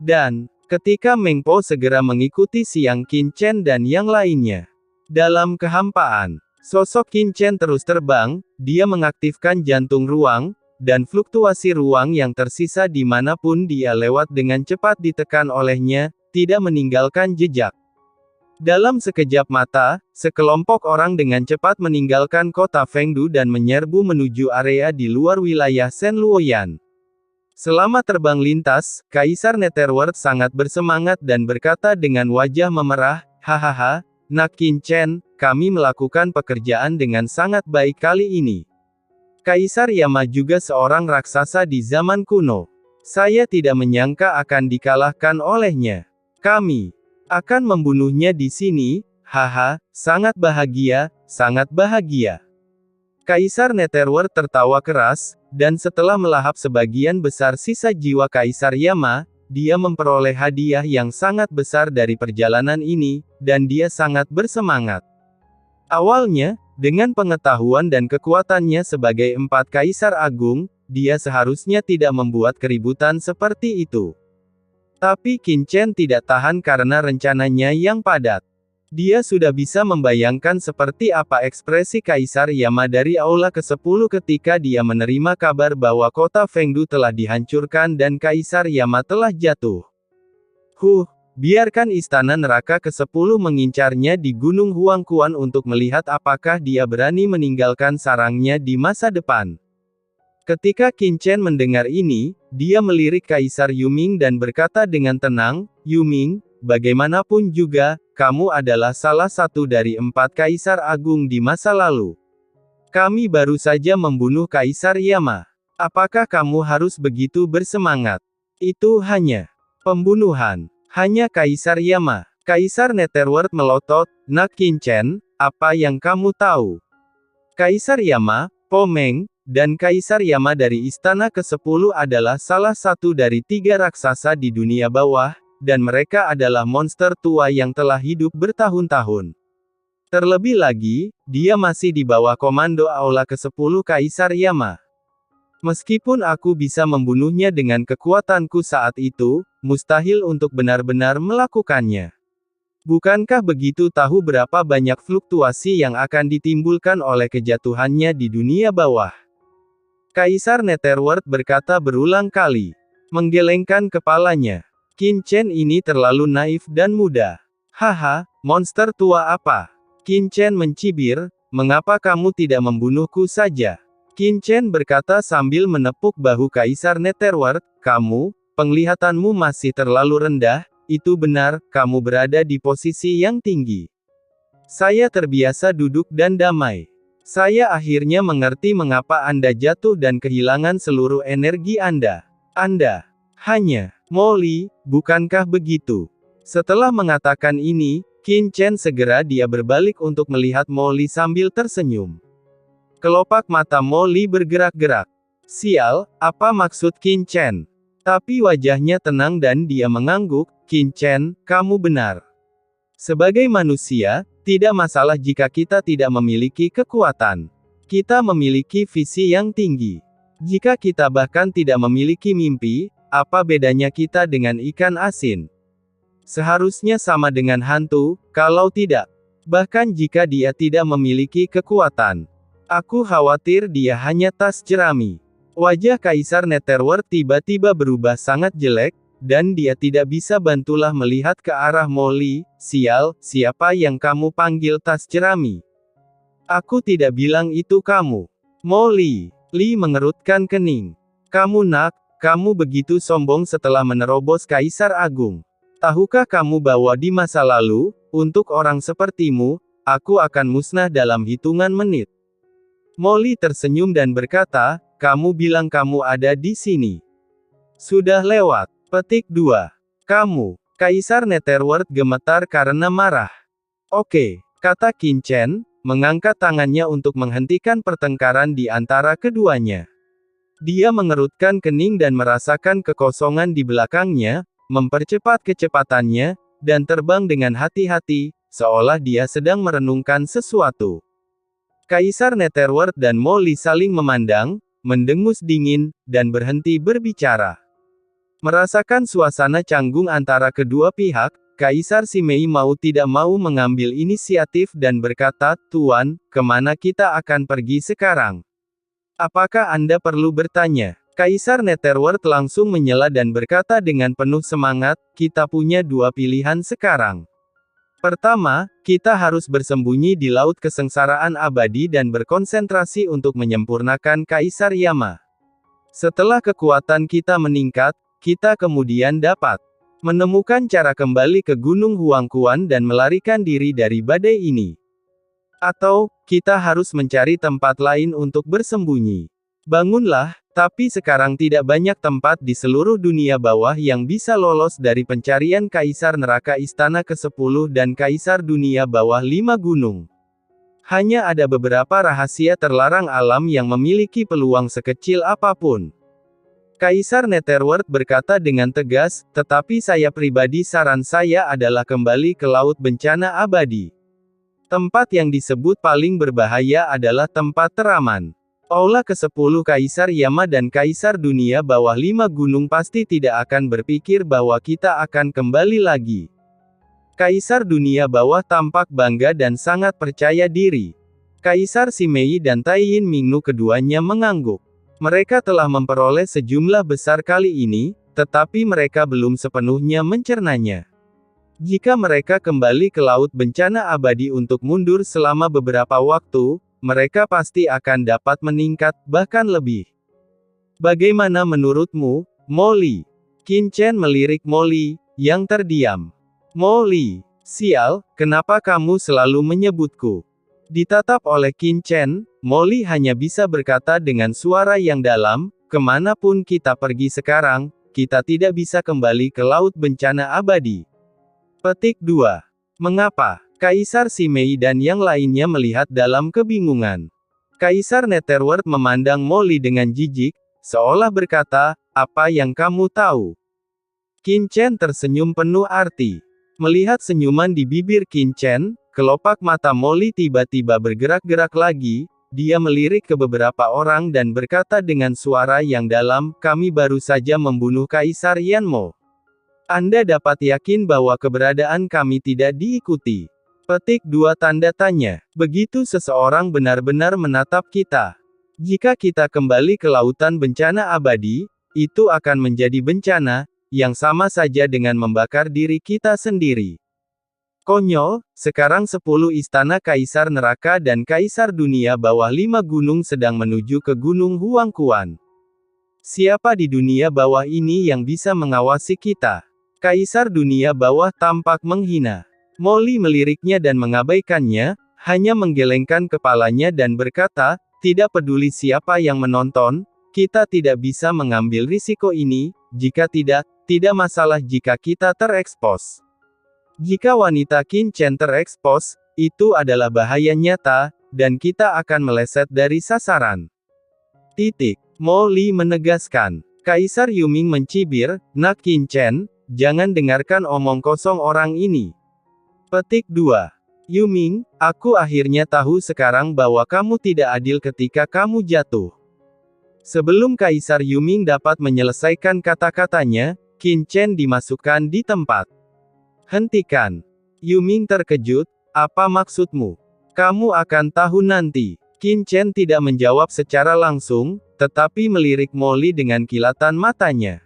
Dan, ketika Meng Po segera mengikuti Siang Qin Chen dan yang lainnya. Dalam kehampaan, sosok Qin Chen terus terbang, dia mengaktifkan jantung ruang, dan fluktuasi ruang yang tersisa dimanapun dia lewat dengan cepat ditekan olehnya, tidak meninggalkan jejak. Dalam sekejap mata, sekelompok orang dengan cepat meninggalkan kota Fengdu dan menyerbu menuju area di luar wilayah Shen Luoyan. Selama terbang lintas, Kaisar Netherworld sangat bersemangat dan berkata dengan wajah memerah, "Hahaha, Nak Qin Chen, kami melakukan pekerjaan dengan sangat baik kali ini. Kaisar Yama juga seorang raksasa di zaman kuno. Saya tidak menyangka akan dikalahkan olehnya. Kami akan membunuhnya di sini, haha, sangat bahagia, sangat bahagia." Kaisar Netherworld tertawa keras, dan setelah melahap sebagian besar sisa jiwa Kaisar Yama, dia memperoleh hadiah yang sangat besar dari perjalanan ini, dan dia sangat bersemangat. Awalnya, dengan pengetahuan dan kekuatannya sebagai 4 Kaisar Agung, dia seharusnya tidak membuat keributan seperti itu. Tapi Qin Chen tidak tahan karena rencananya yang padat. Dia sudah bisa membayangkan seperti apa ekspresi Kaisar Yama dari Aula ke-10 ketika dia menerima kabar bahwa kota Fengdu telah dihancurkan dan Kaisar Yama telah jatuh. Biarkan Istana Neraka ke-10 mengincarnya di Gunung Huangquan untuk melihat apakah dia berani meninggalkan sarangnya di masa depan. Ketika Qin Chen mendengar ini, dia melirik Kaisar Yuming dan berkata dengan tenang, "Yuming, bagaimanapun juga, kamu adalah salah satu dari 4 Kaisar Agung di masa lalu. Kami baru saja membunuh Kaisar Yama. Apakah kamu harus begitu bersemangat? Itu hanya pembunuhan. Hanya Kaisar Yama." Kaisar Netherworld melotot, "Nak Qin Chen, apa yang kamu tahu? Kaisar Yama, Po Meng, dan Kaisar Yama dari Istana ke-10 adalah salah satu dari 3 raksasa di dunia bawah, dan mereka adalah monster tua yang telah hidup bertahun-tahun. Terlebih lagi, dia masih di bawah komando Aula ke-10 Kaisar Yama. Meskipun aku bisa membunuhnya dengan kekuatanku saat itu, mustahil untuk benar-benar melakukannya. Bukankah begitu tahu berapa banyak fluktuasi yang akan ditimbulkan oleh kejatuhannya di dunia bawah?" Kaisar Netherworld berkata berulang kali, menggelengkan kepalanya. Qin Chen ini terlalu naif dan muda. "Haha, monster tua apa?" Qin Chen mencibir, "Mengapa kamu tidak membunuhku saja?" Qin Chen berkata sambil menepuk bahu Kaisar Netherworld, penglihatanmu masih terlalu rendah, itu benar, kamu berada di posisi yang tinggi. Saya terbiasa duduk dan damai. Saya akhirnya mengerti mengapa Anda jatuh dan kehilangan seluruh energi Anda. Anda hanya Molly, bukankah begitu?" Setelah mengatakan ini, Qin Chen segera dia berbalik untuk melihat Molly sambil tersenyum. Kelopak mata Molly bergerak-gerak. "Sial, apa maksud Qin Chen?" Tapi wajahnya tenang dan dia mengangguk, "Qin Chen, kamu benar. Sebagai manusia, tidak masalah jika kita tidak memiliki kekuatan. Kita memiliki visi yang tinggi. Jika kita bahkan tidak memiliki mimpi, apa bedanya kita dengan ikan asin? Seharusnya sama dengan hantu, kalau tidak. Bahkan jika dia tidak memiliki kekuatan. Aku khawatir dia hanya tas jerami." Wajah Kaisar Netherworld tiba-tiba berubah sangat jelek, dan dia tidak bisa bantulah melihat ke arah Molly. "Sial, siapa yang kamu panggil tas jerami? Aku tidak bilang itu kamu." "Molly." Li mengerutkan kening. Kamu begitu sombong setelah menerobos Kaisar Agung. Tahukah kamu bahwa di masa lalu, untuk orang sepertimu, aku akan musnah dalam hitungan menit." Molly tersenyum dan berkata, "Kamu bilang kamu ada di sini. Sudah lewat." Petik 2. "Kamu." Kaisar Netherworld gemetar karena marah. "Oke," kata Qin Chen, mengangkat tangannya untuk menghentikan pertengkaran di antara keduanya. Dia mengerutkan kening dan merasakan kekosongan di belakangnya, mempercepat kecepatannya, dan terbang dengan hati-hati, seolah dia sedang merenungkan sesuatu. Kaisar Netherworld dan Molly saling memandang, mendengus dingin, dan berhenti berbicara. Merasakan suasana canggung antara kedua pihak, Kaisar Simei mau tidak mau mengambil inisiatif dan berkata, "Tuan, kemana kita akan pergi sekarang? Apakah Anda perlu bertanya?" Kaisar Netherworld langsung menyela dan berkata dengan penuh semangat, "Kita punya dua pilihan sekarang. Pertama, kita harus bersembunyi di laut kesengsaraan abadi dan berkonsentrasi untuk menyempurnakan Kaisar Yama. Setelah kekuatan kita meningkat, kita kemudian dapat menemukan cara kembali ke Gunung Huangquan dan melarikan diri dari badai ini. Atau, kita harus mencari tempat lain untuk bersembunyi. Bangunlah, tapi sekarang tidak banyak tempat di seluruh dunia bawah yang bisa lolos dari pencarian Kaisar Neraka Istana ke-10 dan Kaisar Dunia Bawah 5 Gunung. Hanya ada beberapa rahasia terlarang alam yang memiliki peluang sekecil apapun." Kaisar Netherworld berkata dengan tegas, "Tetapi saya pribadi saran saya adalah kembali ke Laut Bencana Abadi. Tempat yang disebut paling berbahaya adalah tempat teraman. Aula ke-10 Kaisar Yama dan Kaisar Dunia Bawah 5 Gunung pasti tidak akan berpikir bahwa kita akan kembali lagi." Kaisar Dunia Bawah tampak bangga dan sangat percaya diri. Kaisar Simei dan Taiyin Mingnu keduanya mengangguk. Mereka telah memperoleh sejumlah besar kali ini, tetapi mereka belum sepenuhnya mencernanya. Jika mereka kembali ke Laut Bencana Abadi untuk mundur selama beberapa waktu, mereka pasti akan dapat meningkat, bahkan lebih. "Bagaimana menurutmu, Molly?" Qin Chen melirik Molly, yang terdiam. "Molly, sial, kenapa kamu selalu menyebutku?" Ditatap oleh Qin Chen, Molly hanya bisa berkata dengan suara yang dalam, "Kemanapun kita pergi sekarang, kita tidak bisa kembali ke Laut Bencana Abadi." Petik 2. Mengapa? Kaisar Simei dan yang lainnya melihat dalam kebingungan. Kaisar Netherworld memandang Molly dengan jijik, seolah berkata, "Apa yang kamu tahu?" Qin Chen tersenyum penuh arti. Melihat senyuman di bibir Qin Chen, kelopak mata Molly tiba-tiba bergerak-gerak lagi. Dia melirik ke beberapa orang dan berkata dengan suara yang dalam, "Kami baru saja membunuh Kaisar Yanmo. Anda dapat yakin bahwa keberadaan kami tidak diikuti." Petik 2 tanda tanya. Begitu seseorang benar-benar menatap kita. Jika kita kembali ke lautan bencana abadi, itu akan menjadi bencana, yang sama saja dengan membakar diri kita sendiri. Konyol, sekarang 10 istana Kaisar Neraka dan Kaisar Dunia Bawah 5 Gunung sedang menuju ke Gunung Huangquan. Siapa di dunia bawah ini yang bisa mengawasi kita? Kaisar Dunia Bawah tampak menghina. Molly meliriknya dan mengabaikannya, hanya menggelengkan kepalanya dan berkata, "Tidak peduli siapa yang menonton, kita tidak bisa mengambil risiko ini, jika tidak masalah jika kita terekspos. Jika wanita Qin Chen terekspos, itu adalah bahaya nyata, dan kita akan meleset dari sasaran." Molly menegaskan. Kaisar Yuming mencibir, "Nak Qin Chen, jangan dengarkan omong kosong orang ini." Petik 2. Yuming, aku akhirnya tahu sekarang bahwa kamu tidak adil ketika kamu jatuh. Sebelum Kaisar Yuming dapat menyelesaikan kata-katanya, Qin Chen dimasukkan di tempat. "Hentikan." Yuming terkejut, "Apa maksudmu?" "Kamu akan tahu nanti." Qin Chen tidak menjawab secara langsung, tetapi melirik Molly dengan kilatan matanya.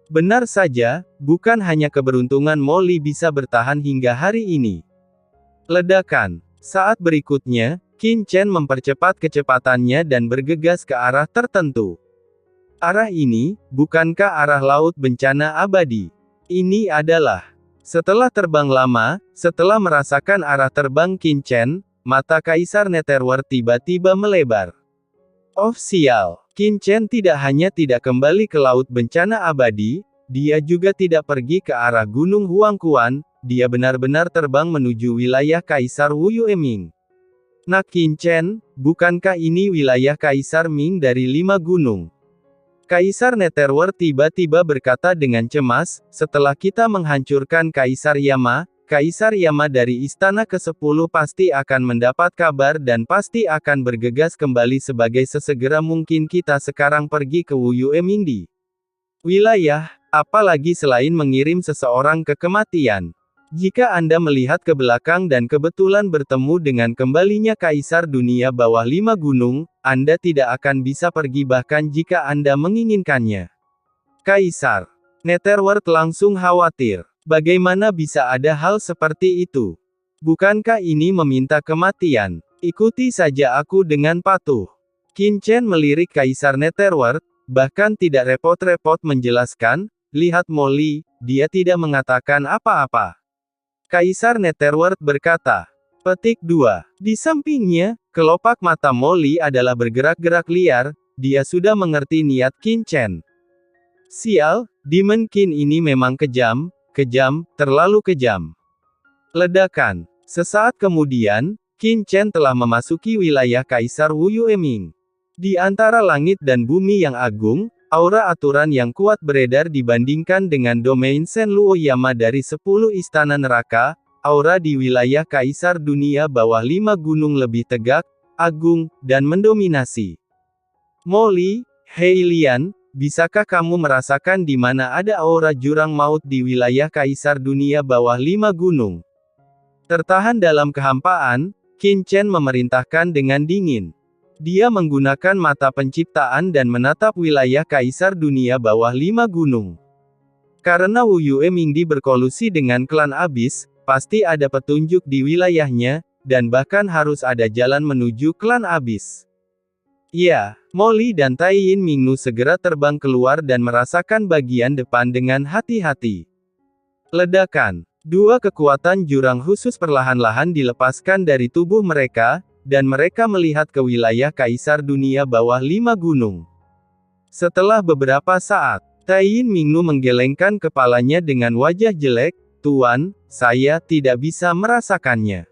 Benar saja, bukan hanya keberuntungan Molly bisa bertahan hingga hari ini. Ledakan. Saat berikutnya, Qin Chen mempercepat kecepatannya dan bergegas ke arah tertentu. Arah ini, bukankah arah Laut Bencana Abadi? Ini adalah. Setelah terbang lama, setelah merasakan arah terbang Qin Chen, mata Kaisar Netherworld tiba-tiba melebar. Oh sial, Qin Chen tidak hanya tidak kembali ke Laut Bencana Abadi, dia juga tidak pergi ke arah Gunung Huangquan, dia benar-benar terbang menuju wilayah Kaisar Wu Yueming. Nak Qin Chen, bukankah ini wilayah Kaisar Ming dari 5 gunung? Kaisar Netherworld tiba-tiba berkata dengan cemas, setelah kita menghancurkan Kaisar Yama dari Istana ke-10 pasti akan mendapat kabar dan pasti akan bergegas kembali sesegera mungkin kita sekarang pergi ke Wu Yueming di wilayah apalagi selain mengirim seseorang ke kematian. Jika Anda melihat ke belakang dan kebetulan bertemu dengan kembalinya Kaisar Dunia Bawah 5 Gunung, Anda tidak akan bisa pergi bahkan jika Anda menginginkannya. Kaisar Netherworld langsung khawatir. Bagaimana bisa ada hal seperti itu? Bukankah ini meminta kematian? Ikuti saja aku dengan patuh. Qin Chen melirik Kaisar Netherworld, bahkan tidak repot-repot menjelaskan, lihat Molly, dia tidak mengatakan apa-apa. Kaisar Netherworld berkata. Petik 2. Di sampingnya, kelopak mata Molly adalah bergerak-gerak liar, dia sudah mengerti niat Qin Chen. Sial, Demon Qin ini memang kejam, terlalu kejam. Ledakan. Sesaat kemudian, Qin Chen telah memasuki wilayah Kaisar Wu Yueming. Di antara langit dan bumi yang agung, aura aturan yang kuat beredar dibandingkan dengan domain Shen Luoyama dari 10 istana neraka, aura di wilayah Kaisar Dunia Bawah 5 Gunung lebih tegak, agung, dan mendominasi. Molly, Hei Lian, bisakah kamu merasakan di mana ada aura jurang maut di wilayah Kaisar Dunia Bawah 5 Gunung? Tertahan dalam kehampaan, Qin Chen memerintahkan dengan dingin. Dia menggunakan mata penciptaan dan menatap wilayah Kaisar Dunia Bawah 5 Gunung. Karena Wu Yuemingdi berkolusi dengan klan Abis, pasti ada petunjuk di wilayahnya, dan bahkan harus ada jalan menuju klan Abis. Ya, Molly dan Tai Yin Mingnu segera terbang keluar dan merasakan bagian depan dengan hati-hati. Ledakan. Dua kekuatan jurang khusus perlahan-lahan dilepaskan dari tubuh mereka, dan mereka melihat ke wilayah Kaisar Dunia Bawah 5 Gunung. Setelah beberapa saat, Tai Yin Mingnu menggelengkan kepalanya dengan wajah jelek, Tuan, saya tidak bisa merasakannya.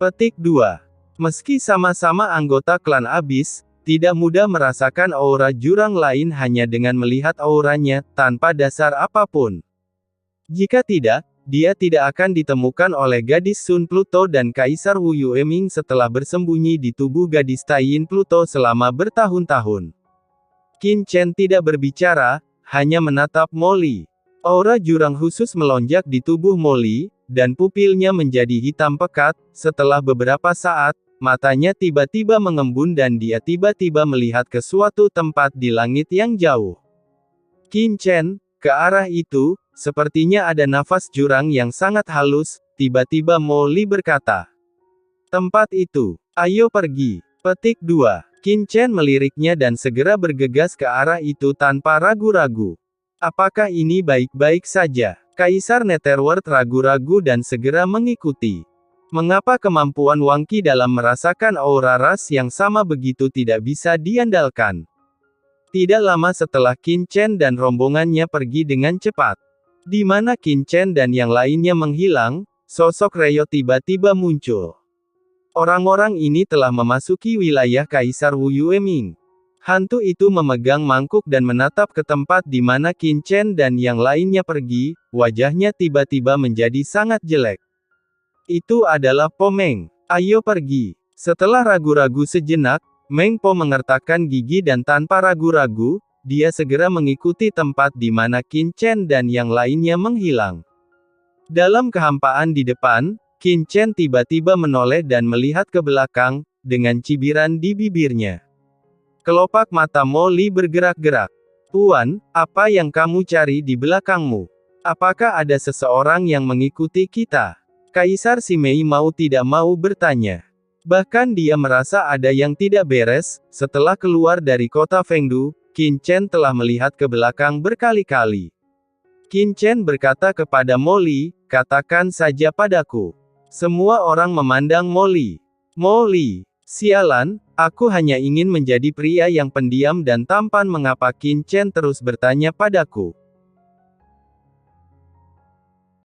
Petik 2. Meski sama-sama anggota klan Abis, tidak mudah merasakan aura jurang lain hanya dengan melihat auranya, tanpa dasar apapun. Jika tidak, dia tidak akan ditemukan oleh gadis Sun Pluto dan Kaisar Wu Yueming setelah bersembunyi di tubuh gadis Tai Yin Pluto selama bertahun-tahun. Qin Chen tidak berbicara, hanya menatap Molly. Aura jurang khusus melonjak di tubuh Molly, dan pupilnya menjadi hitam pekat. Setelah beberapa saat, matanya tiba-tiba mengembun dan dia tiba-tiba melihat ke suatu tempat di langit yang jauh. Qin Chen, ke arah itu, sepertinya ada nafas jurang yang sangat halus, tiba-tiba Molly berkata. Tempat itu, ayo pergi. Petik 2. Qin Chen meliriknya dan segera bergegas ke arah itu tanpa ragu-ragu. Apakah ini baik-baik saja? Kaisar Netherworld ragu-ragu dan segera mengikuti. Mengapa kemampuan Wang Qi dalam merasakan aura ras yang sama begitu tidak bisa diandalkan? Tidak lama setelah Qin Chen dan rombongannya pergi dengan cepat. Di mana Qin Chen dan yang lainnya menghilang, sosok Ryo tiba-tiba muncul. Orang-orang ini telah memasuki wilayah Kaisar Wu Yueming. Hantu itu memegang mangkuk dan menatap ke tempat di mana Qin Chen dan yang lainnya pergi, wajahnya tiba-tiba menjadi sangat jelek. Itu adalah Po Meng. Ayo pergi. Setelah ragu-ragu sejenak, Meng Po mengertakkan gigi dan tanpa ragu-ragu, dia segera mengikuti tempat di mana Qin Chen dan yang lainnya menghilang. Dalam kehampaan di depan, Qin Chen tiba-tiba menoleh dan melihat ke belakang, dengan cibiran di bibirnya. Kelopak mata Molly bergerak-gerak. Tuan, apa yang kamu cari di belakangmu? Apakah ada seseorang yang mengikuti kita? Kaisar Simei mau tidak mau bertanya. Bahkan dia merasa ada yang tidak beres, setelah keluar dari kota Fengdu, Qin Chen telah melihat ke belakang berkali-kali. Qin Chen berkata kepada Molly, katakan saja padaku. Semua orang memandang Molly. Molly, sialan, aku hanya ingin menjadi pria yang pendiam dan tampan. Mengapa Qin Chen terus bertanya padaku?